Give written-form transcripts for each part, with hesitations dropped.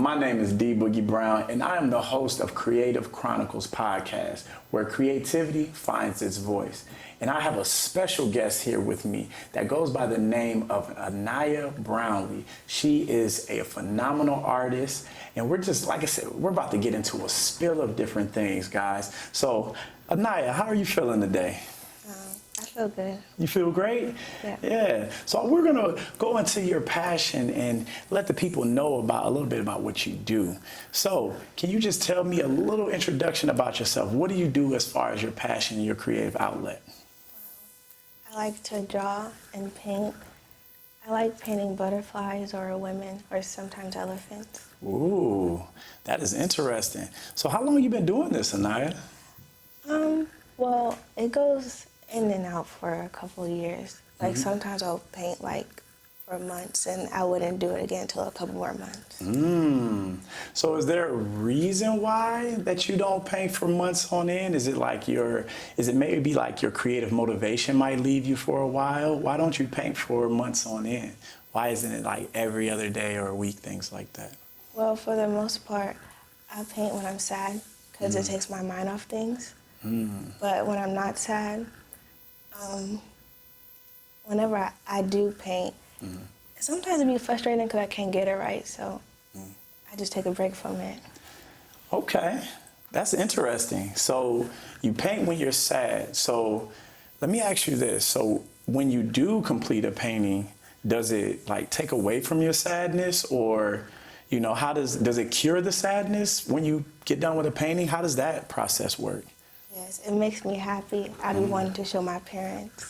My name is D Boogie Brown, and I am the host of Creative Chronicles podcast, where creativity finds its voice. And I have a special guest here with me that goes by the name of Aniyah Brownlee. She is a phenomenal artist, and we're just, like I said, we're about to get into a spill of different things, guys. So, Aniyah, how are you feeling today? I feel good. You feel great? Yeah. So we're going to go into your passion and let the people know about a little bit about what you do. So can you just tell me a little introduction about yourself? What do you do as far as your passion and your creative outlet? I like to draw and paint. I like painting butterflies or women or sometimes elephants. Ooh, that is interesting. So how long have you been doing this, Aniyah? Well, it goes in and out for a couple of years. Like sometimes I'll paint like for months and I wouldn't do it again until a couple more months. So is there a reason why that you don't paint for months on end? Is it maybe like your creative motivation might leave you for a while? Why don't you paint for months on end? Why isn't it like every other day or a week, things like that? Well, for the most part, I paint when I'm sad because it takes my mind off things. But when I'm not sad, whenever I do paint, sometimes it be frustrating because I can't get it right, so I just take a break from it. Okay, that's interesting. So you paint when you're sad. So let me ask you this. So when you do complete a painting, does it like take away from your sadness, or how does it cure the sadness when you get done with a painting? How does that process work? Yes, it makes me happy. I be wanting to show my parents.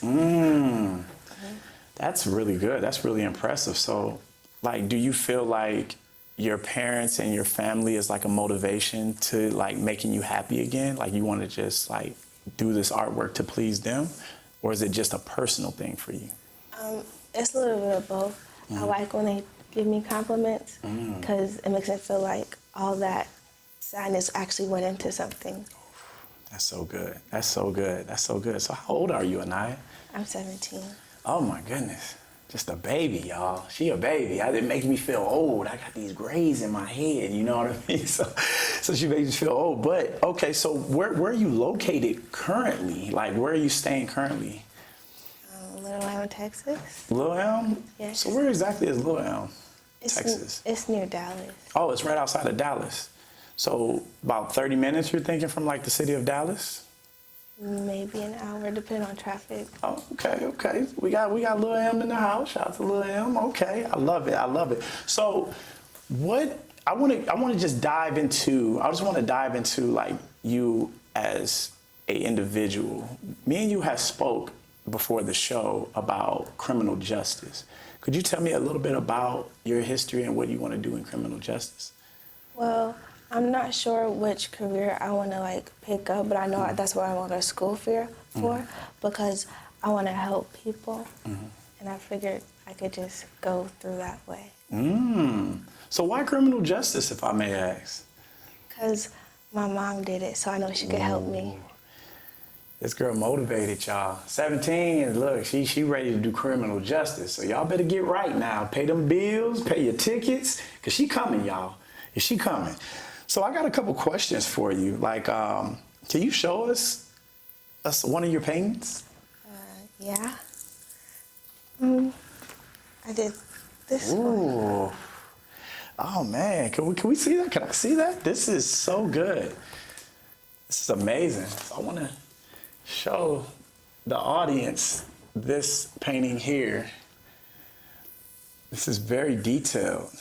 That's really good. That's really impressive. So, like, do you feel like your parents and your family is like a motivation to like making you happy again? Like you want to just like do this artwork to please them? Or is it just a personal thing for you? It's a little bit of both. I like when they give me compliments because it makes me feel like all that sadness actually went into something. That's so good. That's so good. That's so good. So how old are you, Aniyah? I'm 17. Oh my goodness. Just a baby, y'all. She a baby. It makes me feel old. I got these grays in my head, you know what I mean? So she makes me feel old. But okay, so where are you located currently? Like where are you staying currently? Little Elm, Texas. Little Elm? Yes. So where exactly is Little Elm, Texas? It's near Dallas. Oh, it's right outside of Dallas. So about 30 minutes, you're thinking, from like the city of Dallas? Maybe an hour, depending on traffic. Oh, okay. We got Lil M in the house. Shout out to Lil M. Okay, I love it. So, I want to just dive into like you as a individual. Me and you have spoke before the show about criminal justice. Could you tell me a little bit about your history and what you want to do in criminal justice? Well, I'm not sure which career I want to like pick up, but I know that's what I want to go to school for because I want to help people, and I figured I could just go through that way. So why criminal justice, if I may ask? Because my mom did it, so I know she could help me. This girl motivated, y'all. 17, and look, she ready to do criminal justice. So y'all better get right now. Pay them bills, pay your tickets, because she coming, y'all. Is she coming? So I got a couple questions for you. Like, can you show us one of your paintings? Yeah. I did this one. Oh man, can we see that? Can I see that? This is so good. This is amazing. So I want to show the audience this painting here. This is very detailed.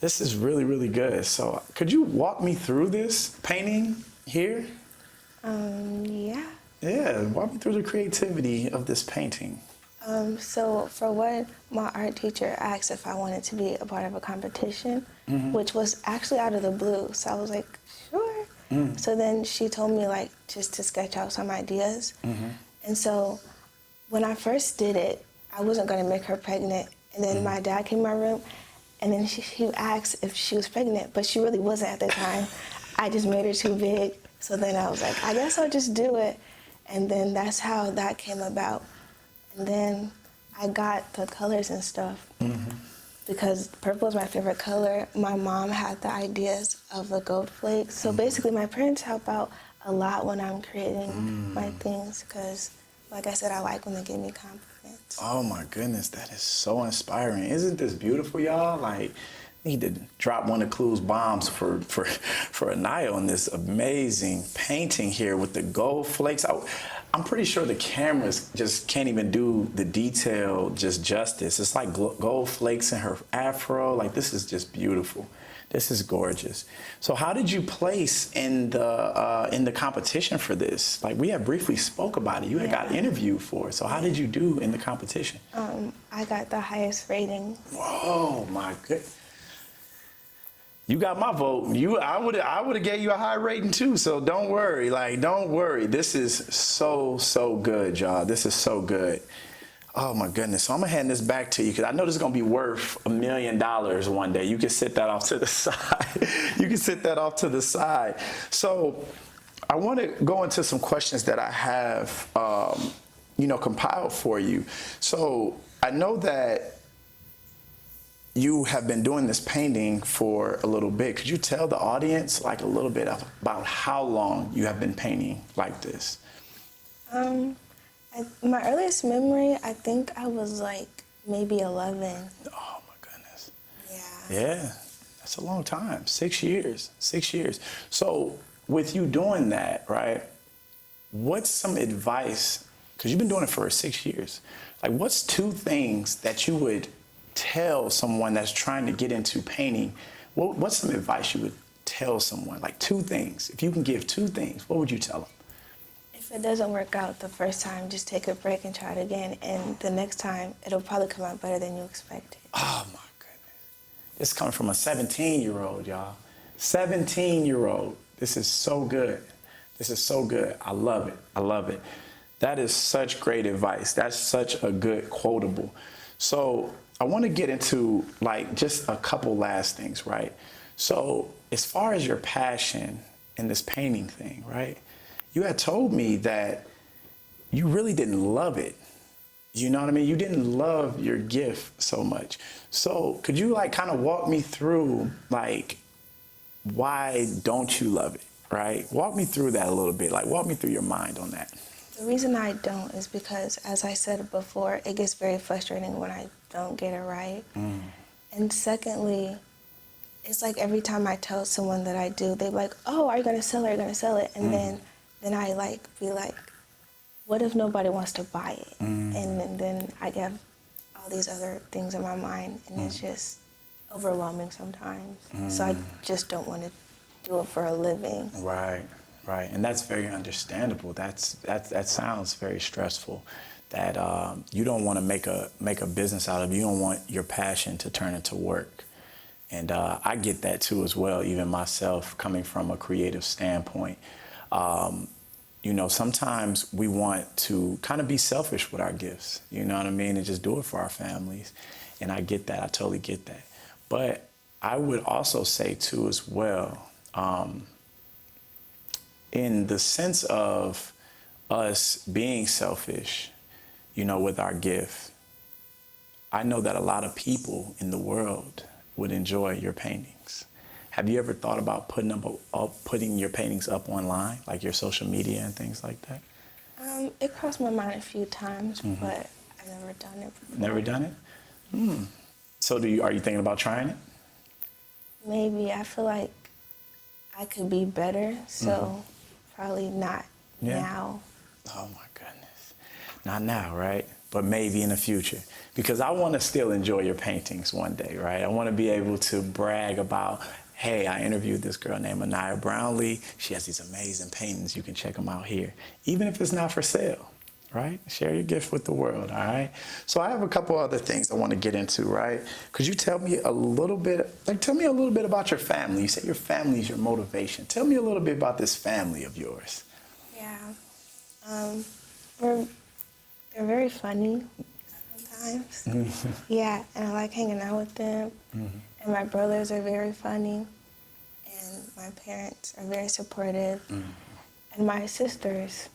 This is really, really good. So could you walk me through this painting here? Yeah. Yeah, walk me through the creativity of this painting. So for one, my art teacher asked if I wanted to be a part of a competition, which was actually out of the blue. So I was like, sure. So then she told me like just to sketch out some ideas. And so when I first did it, I wasn't going to make her pregnant. And then my dad came in my room, and then she asked if she was pregnant, but she really wasn't at the time. I just made her too big. So then I was like, I guess I'll just do it. And then that's how that came about. And then I got the colors and stuff because purple is my favorite color, my mom had the ideas of the gold flakes. So basically, my parents help out a lot when I'm creating my things because, like I said, I like when they give me compliments. Oh my goodness, that is so inspiring. Isn't this beautiful, y'all? Like, need to drop one of Clue's bombs for Aniyah on this amazing painting here with the gold flakes. I'm pretty sure the cameras just can't even do the detail justice. It's like gold flakes in her afro. Like, this is just beautiful. This is gorgeous. So how did you place in the competition for this? Like, we had briefly spoke about it. You had got interviewed for it. So how did you do in the competition? I got the highest rating. Whoa, my goodness. You got my vote. I would have gave you a high rating too. So don't worry. Like, don't worry. This is so good, y'all. This is so good. Oh my goodness. So I'm gonna hand this back to you because I know this is gonna be worth $1 million one day. You can sit that off to the side. You can sit that off to the side. So I want to go into some questions that I have, compiled for you. So I know that you have been doing this painting for a little bit. Could you tell the audience like a little bit about how long you have been painting like this? My earliest memory, I think I was like maybe 11. Oh my goodness. Yeah. Yeah, that's a long time. 6 years. 6 years. So with you doing that, right, what's some advice, because you've been doing it for 6 years, like what's 2 things that you would tell someone that's trying to get into painting? What's some advice you would tell someone? Like 2 things. If you can give 2 things, what would you tell them? If it doesn't work out the first time, just take a break and try it again. And the next time, it'll probably come out better than you expected. Oh my goodness. This comes from a 17-year-old, y'all. 17-year-old. This is so good. This is so good. I love it. I love it. That is such great advice. That's such a good quotable. So I want to get into like just a couple last things, right? So as far as your passion in this painting thing, right? You had told me that you really didn't love it. You know what I mean? You didn't love your gift so much. So could you like kind of walk me through like, why don't you love it, right? Walk me through that a little bit. Like walk me through your mind on that. The reason I don't is because, as I said before, it gets very frustrating when I don't get it right. And secondly, it's like every time I tell someone that I do, they're like, oh, are you gonna sell it? Are you gonna sell it? And then I like be like, what if nobody wants to buy it? And then I get all these other things in my mind, and it's just overwhelming sometimes. So I just don't want to do it for a living. Right, right, and that's very understandable. That sounds very stressful. That you don't want to make a business out of it. You don't want your passion to turn into work. And I get that too as well, even myself, coming from a creative standpoint. Sometimes we want to kind of be selfish with our gifts, you know what I mean, and just do it for our families. And I get that. I totally get that. But I would also say too as well, in the sense of us being selfish, with our gift, I know that a lot of people in the world would enjoy your paintings. Have you ever thought about putting your paintings up online, like your social media and things like that? It crossed my mind a few times, but I've never done it before. Never done it? So are you thinking about trying it? Maybe. I feel like I could be better, so probably not now. Oh my goodness. Not now, right? But maybe in the future. Because I want to still enjoy your paintings one day, right? I want to be able to brag about, hey, I interviewed this girl named Aniyah Brownlee. She has these amazing paintings. You can check them out here. Even if it's not for sale, right? Share your gift with the world, all right? So I have a couple other things I want to get into, right? Could you tell me a little bit about your family? You said your family is your motivation. Tell me a little bit about this family of yours. Yeah. They're very funny sometimes. Yeah, and I like hanging out with them. And my brothers are very funny. And my parents are very supportive. And my sisters,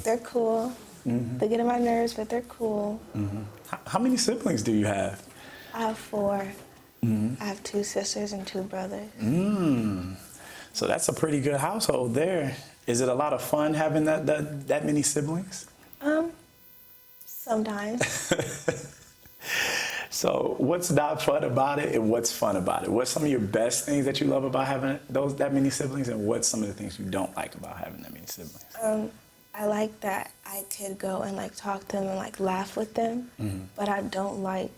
they're cool. They get on my nerves, but they're cool. How many siblings do you have? I have 4. I have 2 sisters and 2 brothers. So that's a pretty good household there. Is it a lot of fun having that many siblings? Sometimes. So what's not fun about it and what's fun about it? What's some of your best things that you love about having that many siblings, and what's some of the things you don't like about having that many siblings? I like that I could go and like talk to them and like laugh with them, but I don't like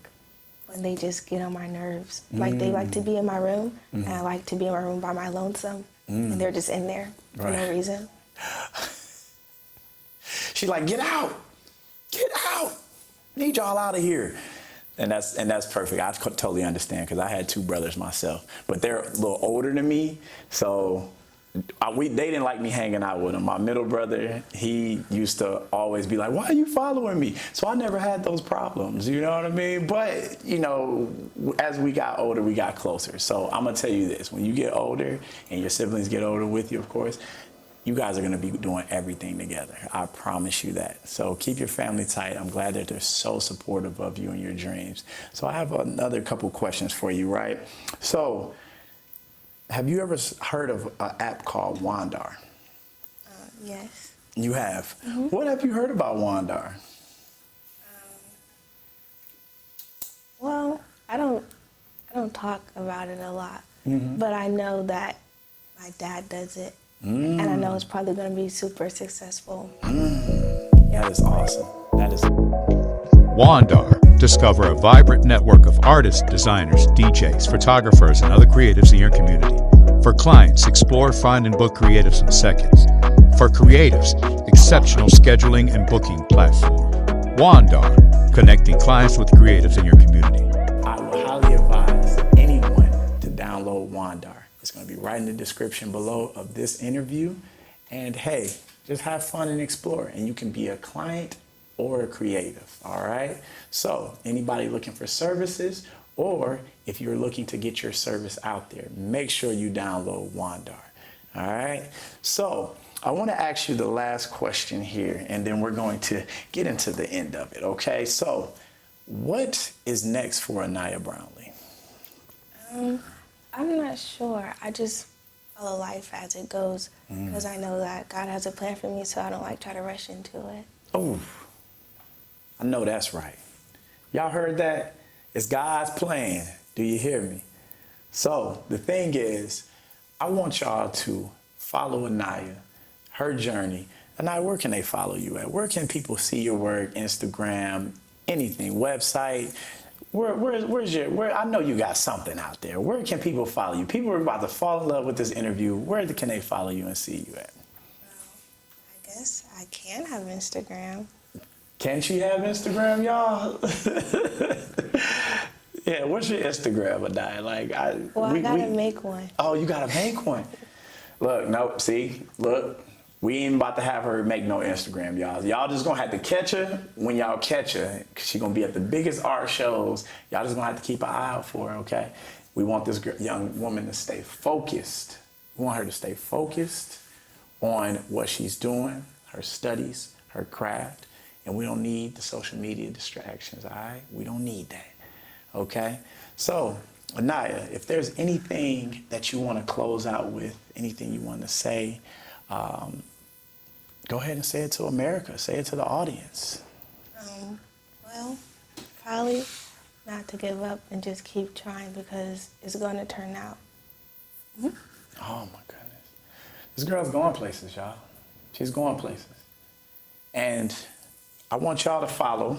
when they just get on my nerves. Like they like to be in my room, and I like to be in my room by my lonesome, and they're just in there for no reason. She's like, get out, need y'all out of here. And that's perfect. I totally understand, because I had 2 brothers myself, but they're a little older than me, so they didn't like me hanging out with them. My middle brother, he used to always be like, why are you following me? So I never had those problems, you know what I mean? But, you know, as we got older, we got closer. So I'm going to tell you this. When you get older, and your siblings get older with you, of course, you guys are going to be doing everything together. I promise you that. So keep your family tight. I'm glad that they're so supportive of you and your dreams. So I have another couple questions for you, right? So have you ever heard of an app called Wondar? Yes. You have? What have you heard about Wondar? Well, I don't talk about it a lot, but I know that my dad does it, and I know it's probably going to be super successful. That is awesome. That is. Wondar. Discover a vibrant network of artists, designers, DJs, photographers, and other creatives in your community. For clients, explore, find, and book creatives in seconds. For creatives, exceptional scheduling and booking platform. Wondar, connecting clients with creatives in your community. I would highly advise anyone to download Wondar. It's going to be right in the description below of this interview. And hey, just have fun and explore. And you can be a client or a creative, all right? So anybody looking for services, or if you're looking to get your service out there, make sure you download Wondar, all right? So I want to ask you the last question here, and then we're going to get into the end of it, okay? So what is next for Aniyah Brownlee? I'm not sure. I just follow life as it goes, because I know that God has a plan for me, so I don't like try to rush into it. Oh, I know that's right. Y'all heard that? It's God's plan. Do you hear me? So the thing is, I want y'all to follow Aniyah, her journey. Aniyah, where can they follow you at? Where can people see your work? Instagram, anything, website? Where's your, I know you got something out there. Where can people follow you? People are about to fall in love with this interview. Where can they follow you and see you at? Well, I guess I can have Instagram. Can she have Instagram, y'all? Yeah, what's your Instagram, Aniyah? Like, I gotta make one. Oh, you gotta make one. Look, nope, see, look, we ain't about to have her make no Instagram, y'all. Y'all just gonna have to catch her when y'all catch her, because she's gonna be at the biggest art shows. Y'all just gonna have to keep an eye out for her, okay? We want this young woman to stay focused. We want her to stay focused on what she's doing, her studies, her craft, and we don't need the social media distractions, all right? We don't need that, okay? So, Aniyah, if there's anything that you want to close out with, anything you want to say, go ahead and say it to America. Say it to the audience. Well, probably not to give up and just keep trying, because it's going to turn out. Oh, my goodness. This girl's going places, y'all. She's going places. And I want y'all to follow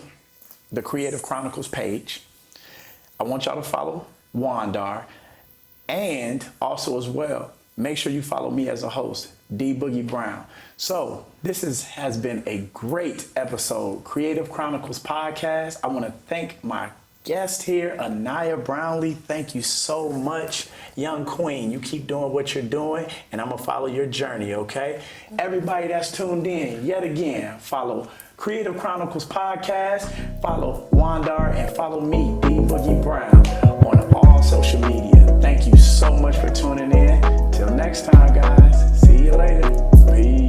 the Creative Chronicles page. I want y'all to follow Wondar. And also as well, make sure you follow me as a host, D Boogie Brown. So this has been a great episode, Creative Chronicles podcast. I want to thank my guest here, Aniyah Brownlee. Thank you so much, young queen. You keep doing what you're doing, and I'm going to follow your journey, okay? Everybody that's tuned in, yet again, follow Creative Chronicles podcast, follow Wondar, and follow me, D Boogie Brown, on all social media. Thank you so much for tuning in. Till next time, guys. See you later. Peace.